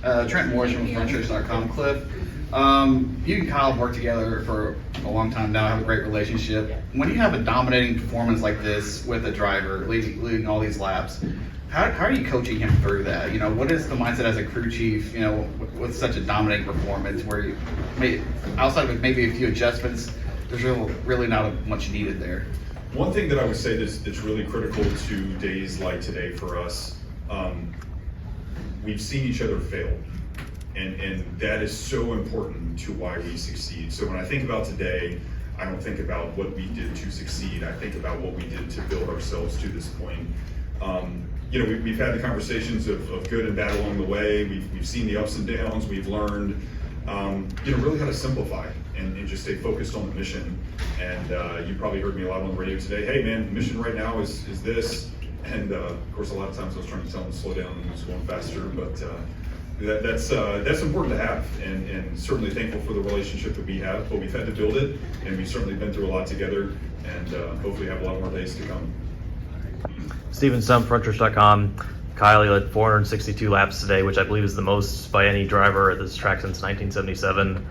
Trenton, Worsham, Frontstretch.com. Cliff, you and Kyle have worked together for a long time now, have a great relationship. When you have a dominating performance like this with a driver leading all these laps, how are you coaching him through that? You know, what is the mindset as a crew chief, you know, with such a dominating performance where you outside of maybe a few adjustments, there's really not much needed there? One thing that I would say that's really critical to days like today for us, we've seen each other fail. And that is so important to why we succeed. So when I think about today, I don't think about what we did to succeed. I think about what we did to build ourselves to this point. You know, we've had the conversations of good and bad along the way. We've seen the ups and downs. We've learned, you know, really how to simplify and just stay focused on the mission. And you probably heard me a lot on the radio today. Hey man, the mission right now is this. And of course, a lot of times I was trying to tell them to slow down and was going faster, but that's important to have, and certainly thankful for the relationship that we have. But we've had to build it, and we've certainly been through a lot together, and hopefully have a lot more days to come. Steven Stumpf, Frontstretch.com. Kyle, you led 462 laps today, which I believe is the most by any driver at this track since 1977.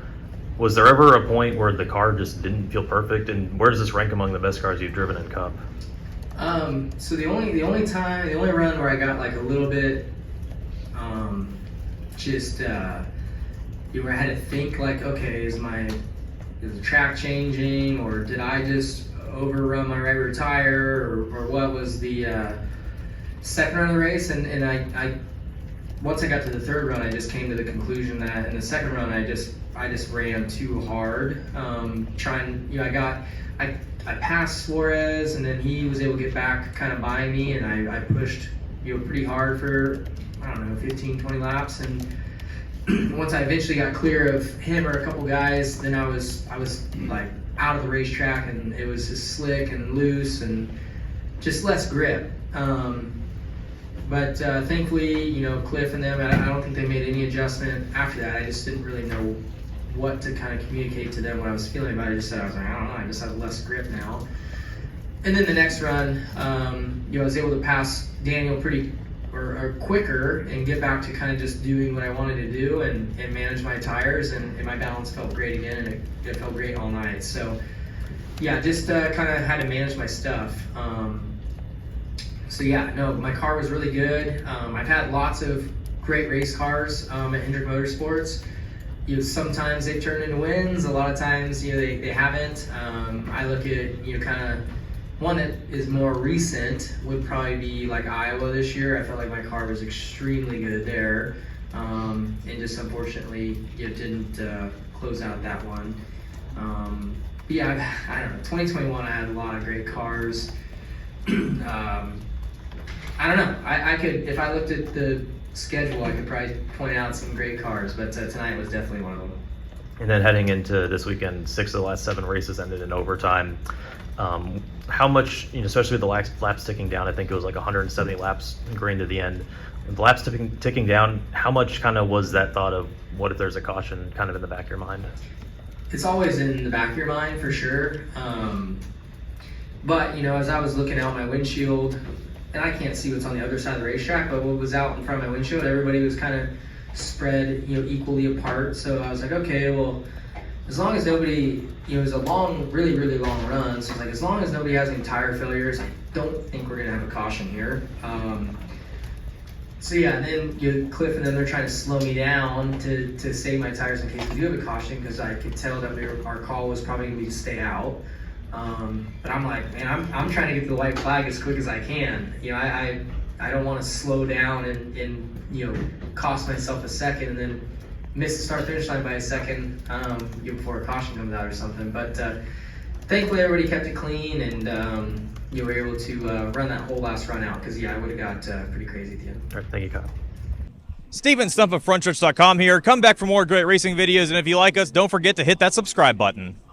Was there ever a point where the car just didn't feel perfect, and where does this rank among the best cars you've driven in Cup? So the only run where I got like a little bit, where I had to think like, okay, is the track changing, or did I just overrun my right rear tire, or what was the second run of the race? And I once I got to the third run, I just came to the conclusion that in the second run I just ran too hard. I passed Suarez, and then he was able to get back kind of by me, and I pushed pretty hard for, I don't know, 15, 20 laps. And once I eventually got clear of him or a couple guys, then I was like out of the racetrack, and it was just slick and loose and just less grip. But thankfully, Cliff and them, I don't think they made any adjustment after that. I just didn't really know what to kind of communicate to them what I was feeling about it. I just said, I was like, I don't know, I just have less grip now. And then the next run, I was able to pass Daniel or quicker and get back to kind of just doing what I wanted to do and manage my tires, and my balance felt great again, and it felt great all night. So yeah, just kind of had to manage my stuff. So yeah, no, my car was really good. I've had lots of great race cars at Hendrick Motorsports. Sometimes they've turned into wins. A lot of times, they haven't. I look at, kind of one that is more recent would probably be like Iowa this year. I felt like my car was extremely good there, and just unfortunately, it didn't close out that one. But yeah, I don't know. 2021, I had a lot of great cars. I don't know. I could, if I looked at the schedule, I could probably point out some great cars, but tonight was definitely one of them. And then heading into this weekend, 6 of the last 7 races ended in overtime. How much, especially with the laps ticking down, I think it was like 170 laps going to the end. With the laps ticking down, how much kind of was that thought of what if there's a caution kind of in the back of your mind? It's always in the back of your mind for sure. But, as I was looking out my windshield, and I can't see what's on the other side of the racetrack, but what was out in front of my windshield, everybody was kind of spread, equally apart. So I was like, okay, well, as long as nobody, it was a long, really, really long run. So as long as nobody has any tire failures, I don't think we're gonna have a caution here. So yeah, and then Cliff and them, they're trying to slow me down to save my tires in case we do have a caution, because I could tell that our call was probably gonna be to stay out. But I'm like, man, I'm trying to get to the white flag as quick as I can. I don't want to slow down and cost myself a second and then miss the start finish line by a second before a caution comes out or something. But thankfully everybody kept it clean, and you were able to run that whole last run out, because I would have got pretty crazy at the end. All right, thank you, Kyle. Steven Stumpf of Frontstretch.com here. Come back for more great racing videos, and if you like us, don't forget to hit that subscribe button.